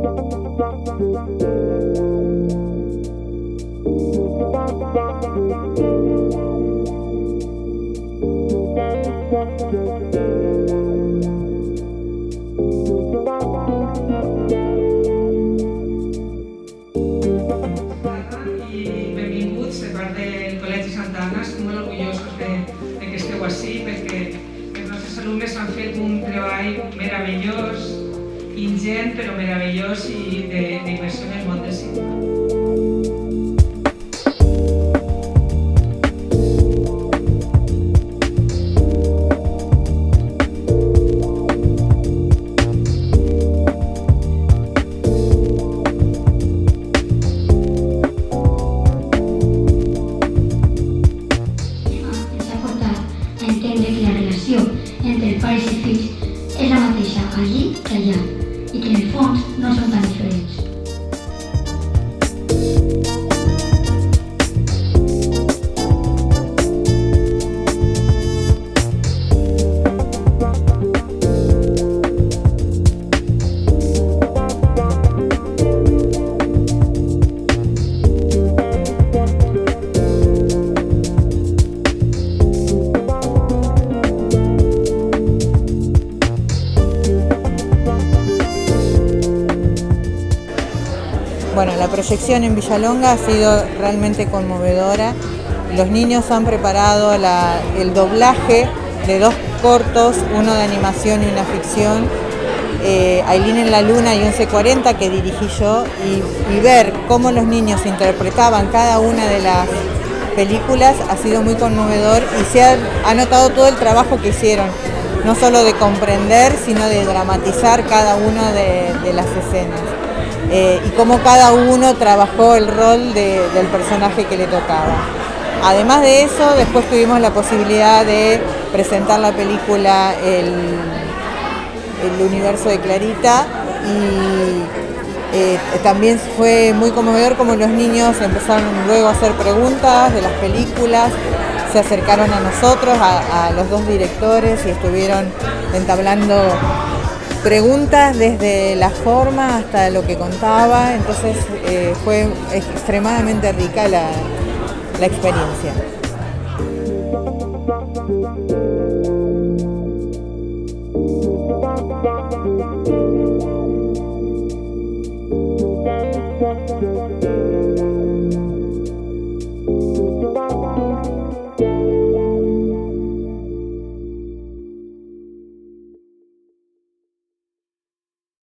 I benvinguts de part del Col·legi Santa Anna. Estem molt orgullosos de que esteu ací, perquè els nostres alumnes han fet un treball meravellós, ingent però meravellós i d'inversió en el món del cinema. Entendre que la relació entre els pares i fills és la mateixa allí que allà i que en el fons no són tan diferents. Bueno, la proyección en Villalonga ha sido realmente conmovedora. Los niños han preparado el doblaje de 2 cortos, uno de animación y una ficción, Ailín en la Luna y 1140, que dirigí yo, y ver cómo los niños interpretaban cada una de las películas ha sido muy conmovedor y se ha notado todo el trabajo que hicieron, no solo de comprender, sino de dramatizar cada una de las escenas. Y cómo cada uno trabajó el rol del personaje que le tocaba. Además de eso, después tuvimos la posibilidad de presentar la película El universo de Clarita y también fue muy conmovedor como los niños empezaron luego a hacer preguntas de las películas, se acercaron a nosotros, a los 2 directores y estuvieron entablando preguntas desde la forma hasta lo que contaba, entonces fue extremadamente rica la experiencia.